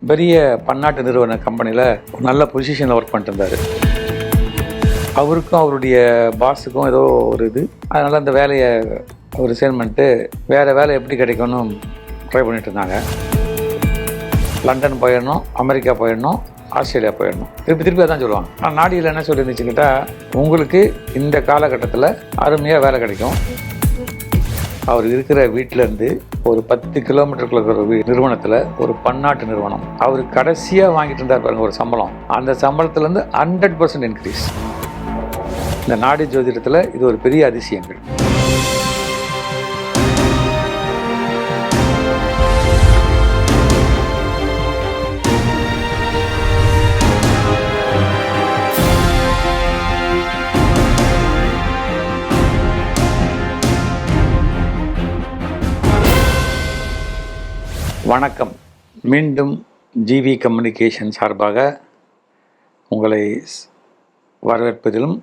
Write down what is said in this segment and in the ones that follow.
பெரிய பன்னாட்டு நிறுவன கம்பெனியில் ஒரு நல்ல பொசிஷனில் ஒர்க் பண்ணிட்டு இருந்தார். அவருக்கும் அவருடைய பாஸுக்கும் ஏதோ ஒரு இது, அதனால் அந்த வேலையை அவர் ரிசைன் பண்ணிட்டு வேறு வேலை எப்படி கிடைக்கும்னு ட்ரை பண்ணிட்டு இருந்தாங்க. லண்டன் போயிடணும், அமெரிக்கா போயிடணும், ஆஸ்திரேலியா போயிடணும், திருப்பி அதான் சொல்லுவாங்க. ஆனால் நாடியில் என்ன சொல்லியிருந்துச்சுக்கிட்டா, உங்களுக்கு இந்த காலகட்டத்தில் அருமையாக வேலை கிடைக்கும். அவர் இருக்கிற வீட்டிலேருந்து ஒரு 10 கிலோமீட்டருக்குள்ள இருக்கிற நிறுவனத்தில் ஒரு பன்னாட்டு நிறுவனம். அவர் கடைசியாக வாங்கிட்டு இருந்தார் பாருங்க ஒரு சம்பளம், அந்த சம்பளத்துலேருந்து 100% இன்க்ரீஸ். இந்த நாடி ஜோதிடத்தில் இது ஒரு பெரிய அதிசயங்கள். வணக்கம். மீண்டும் ஜிவி கம்யூனிகேஷன் சார்பாக உங்களை வரவேற்பதிலும்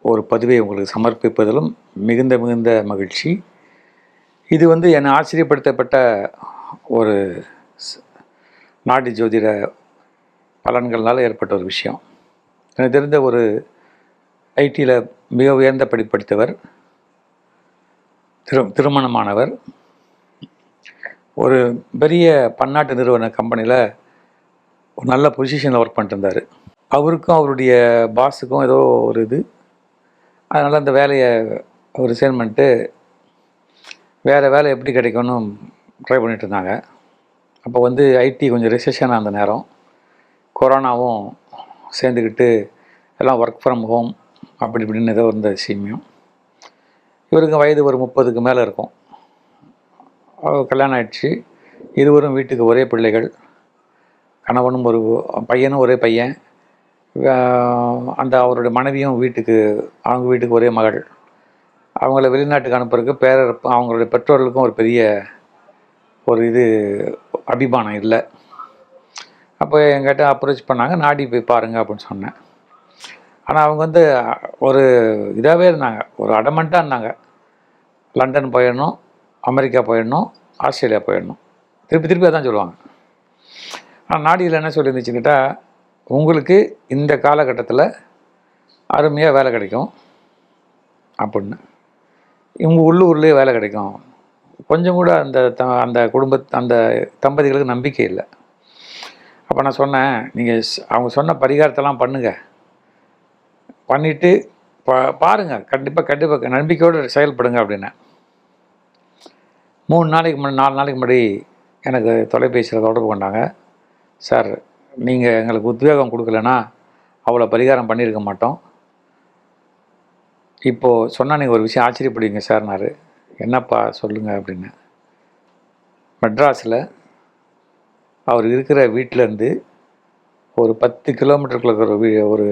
ஒரு பதிவை உங்களுக்கு சமர்ப்பிப்பதிலும் மிகுந்த மகிழ்ச்சி. இது என்னை ஆச்சரியப்படுத்தப்பட்ட ஒரு நாடி ஜோதிட பலன்களால் ஏற்பட்ட ஒரு விஷயம். எனக்கு தெரிந்த ஒரு ஐடியில் மிக உயர்ந்த படித்தவர், திருமணமானவர், ஒரு பெரிய பன்னாட்டு நிறுவன கம்பெனியில் ஒரு நல்ல பொசிஷனில் ஒர்க் பண்ணிட்டு இருந்தார். அவருக்கும் அவருடைய பாஸுக்கும் ஏதோ ஒரு இது, அதனால் அந்த வேலையை அவர் ரிசைன் பண்ணிட்டு வேறு வேலை எப்படி கிடைக்கும்னு ட்ரை பண்ணிட்டு இருந்தாங்க. அப்போ ஐடி கொஞ்சம் ரிசெஷனாக அந்த நேரம், கொரோனாவும் சேர்ந்துக்கிட்டு எல்லாம் ஒர்க் ஃப்ரம் ஹோம் அப்படி இப்படின்னு ஏதோ இருந்த விஷயம். இவருக்கு வயது ஒரு 30க்கு மேலே இருக்கும். கல்யாணம் ஆயிடுச்சு. இருவரும் வீட்டுக்கு ஒரே பிள்ளைகள், கணவனும் ஒரு பையனும் ஒரே பையன், அவருடைய மனைவியும் அவங்க வீட்டுக்கு ஒரே மகள். அவங்கள வெளிநாட்டுக்கு அனுப்புறதுக்கு அவங்களுடைய பெற்றோர்களுக்கும் ஒரு பெரிய ஒரு இது அபிமானம் இல்லை. அப்போ என்கிட்ட அப்ரோச் பண்ணாங்க, நாடி போய் பாருங்கள் அப்படின்னு சொன்னேன். ஆனால் அவங்க ஒரு இதாகவே இருந்தாங்க, ஒரு அடமெண்ட்டாக இருந்தாங்க. லண்டன் போயிடணும், அமெரிக்கா போயிடணும், ஆஸ்திரேலியா போயிடணும், திருப்பி அதான் சொல்லுவாங்க. ஆனால் நாடியில் என்ன சொல்லியிருந்துச்சுக்கிட்டா, உங்களுக்கு இந்த காலகட்டத்தில் அருமையாக வேலை கிடைக்கும் அப்படின்னு. இவங்க உள்ளூர்லேயே வேலை கிடைக்கும். கொஞ்சம் கூட அந்த அந்த தம்பதிகளுக்கு நம்பிக்கை இல்லை. அப்போ நான் சொன்னேன், நீங்கள் அவங்க சொன்ன பரிகாரத்தெல்லாம் பண்ணுங்கள், பண்ணிவிட்டு பாருங்கள், கண்டிப்பாக நம்பிக்கையோடு செயல்படுங்க அப்படின்னேன். 4 நாளைக்கு முன்னாடி எனக்கு தொலைபேசியில் தொடர்பு கொண்டாங்க. சார், நீங்கள் எங்களுக்கு உத்வேகம் கொடுக்கலன்னா அவ்வளோ பரிகாரம் பண்ணியிருக்க மாட்டோம். இப்போது சொன்னால் நீங்கள் ஒரு விஷயம் ஆச்சரியப்படுவீங்க சார்னாரு. என்னப்பா சொல்லுங்கள் அப்படின்னு. மெட்ராஸில் அவர் இருக்கிற வீட்டிலேருந்து ஒரு 10 கிலோமீட்டருக்குள்ள இருக்கிற ஒரு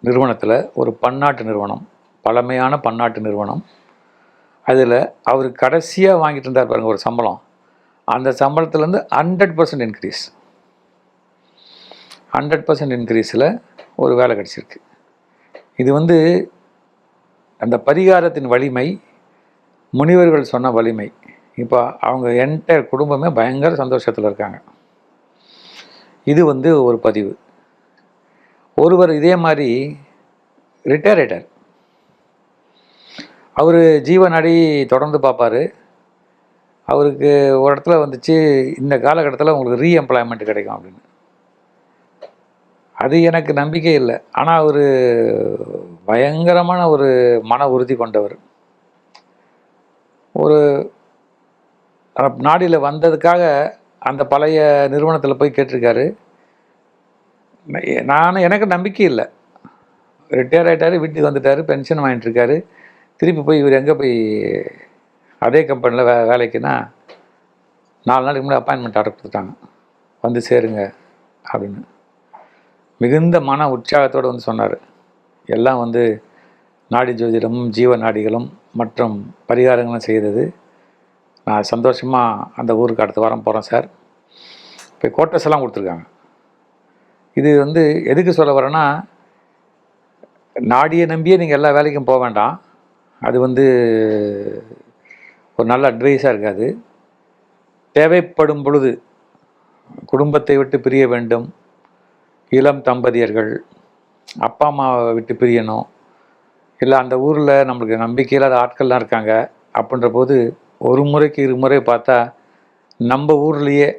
நிறுவனத்தில் ஒரு பன்னாட்டு நிறுவனம், பழமையான பன்னாட்டு நிறுவனம். அதில் அவர் கடைசியாக வாங்கிட்டு இருந்தார் பாருங்க ஒரு சம்பளம், அந்த சம்பளத்துலேருந்து 100% இன்க்ரீஸ். 100% இன்க்ரீஸில் ஒரு வேலை கிடச்சிருக்கு. இது அந்த பரிகாரத்தின் வலிமை, முனிவர்கள் சொன்ன வலிமை. இப்போ அவங்க என்டையர் குடும்பமே பயங்கர சந்தோஷத்தில் இருக்காங்க. இது ஒரு பதிவு. ஒருவர் இதே மாதிரி ரிட்டையர் ஆயிட்டார். அவர் ஜீவநாடி தொடர்ந்து பார்ப்பார். அவருக்கு ஒரு இடத்துல வந்துச்சு, இந்த காலகட்டத்தில் உங்களுக்கு ரீஎம்ப்ளாய்மெண்ட் கிடைக்கும் அப்படின்னு. அது எனக்கு நம்பிக்கை இல்லை. ஆனால் அவர் பயங்கரமான ஒரு மன உறுதி கொண்டவர். ஒரு நாடியில் வந்ததுக்காக அந்த பழைய நிறுவனத்தில் போய் கேட்டிருக்காரு. எனக்கு நம்பிக்கை இல்லை. ரிட்டையர் ஆகிட்டார், வீட்டுக்கு வந்துட்டார், பென்ஷன் வாங்கிட்டு இருக்காரு. திருப்பி போய் இவர் எங்கே போய் அதே கம்பெனியில் வேலைக்குன்னா 4 நாளைக்கு முன்னாடி அப்பாயின்மெண்ட் ஆர்டர் கொடுத்துட்டாங்க, சேருங்க அப்படின்னு. மிகுந்த மன உற்சாகத்தோடு சொன்னார். எல்லாம் நாடி ஜோதிடமும் ஜீவ நாடிகளும் மற்றும் பரிகாரங்களும் செய்தது. நான் சந்தோஷமாக அந்த ஊருக்கு அடுத்த வாரம் போகிறேன் சார். இப்போ கோட்டஸ் எல்லாம் கொடுத்துருக்காங்க. இது எதுக்கு சொல்ல வரேன்னா, நாடியை நம்பியே நீங்கள் எல்லா வேலைக்கும் போக வேண்டாம். அது ஒரு நல்ல அட்வைஸாக இருக்காது. தேவைப்படும் பொழுது குடும்பத்தை விட்டு பிரிய வேண்டும், இளம் தம்பதியர்கள் அப்பா அம்மாவை விட்டு பிரியணும், இல்லை அந்த ஊரில் நம்மளுக்கு நம்பிக்கையில்லாத ஆட்கள்லாம் இருக்காங்க அப்படின்ற போது ஒரு முறைக்கு இருமுறை பார்த்தா நம்ம ஊர்லேயே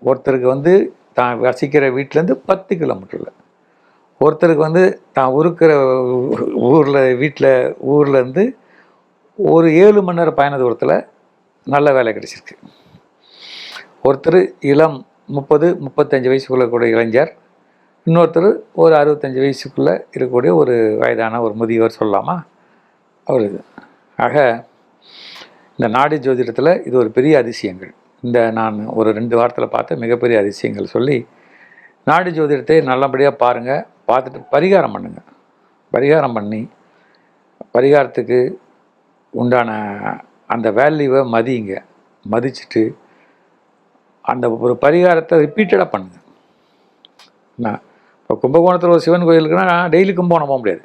ஒருத்தருக்கு வந்து தான் வசிக்கிற வீட்டிலேருந்து 10 கிலோமீட்டரில், ஒருத்தருக்கு வந்து தான் இருக்கிற ஊர்லேருந்து ஒரு 7 மணி நேரம் பயண தூரத்தில் நல்ல வேலை கிடச்சிருக்கு. ஒருத்தர் இளம் 30-35 வயசுக்குள்ளே கூட இளைஞர், இன்னொருத்தர் ஒரு 65 வயசுக்குள்ளே இருக்கக்கூடிய ஒரு வயதான ஒரு முதியவர் சொல்லலாமா அவர். ஆக இந்த நாடி ஜோதிடத்தில் இது ஒரு பெரிய அதிசயங்கள். நான் ஒரு 2 வாரத்தில் பார்த்த மிகப்பெரிய அதிசயங்கள் சொல்லி, நாடி ஜோதிடத்தை நல்லபடியாக பாருங்கள், பார்த்துட்டு பரிகாரம் பண்ணுங்கள். பரிகாரம் பண்ணி பரிகாரத்துக்கு உண்டான அந்த வேல்யூவை மதிச்சுட்டு அந்த ஒரு பரிகாரத்தை ரிப்பீட்டடாக பண்ணுங்கள். இப்போ கும்பகோணத்தில் ஒரு சிவன் கோயிலுக்குன்னா டெய்லி கும்பகோணம் போக முடியாது.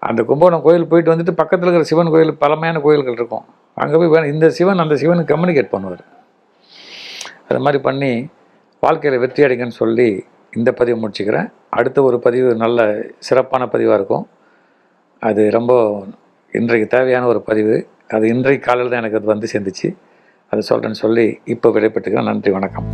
அந்த கும்பகோணம் கோயில் போயிட்டு வந்துட்டு பக்கத்தில் இருக்கிற சிவன் கோயில் பழமையான கோயில்கள் இருக்கும், அங்கே போய் இந்த சிவன் அந்த சிவனுக்கு கம்யூனிகேட் பண்ணுவார். அது மாதிரி பண்ணி வாழ்க்கையில் வெற்றி அடைங்கன்னு சொல்லி இந்த பதிவை முடிச்சுக்கிறேன். அடுத்த ஒரு பதிவு நல்ல சிறப்பான பதிவாக இருக்கும். அது ரொம்ப இன்றைக்கு தேவையான ஒரு பதிவு. அது இன்றைக்கு காலையில் தான் எனக்கு அது வந்து சேர்ந்துச்சு. அதை சொல்கிறேன்னு சொல்லி இப்போ விடைபெற்றுக்கிறேன். நன்றி, வணக்கம்.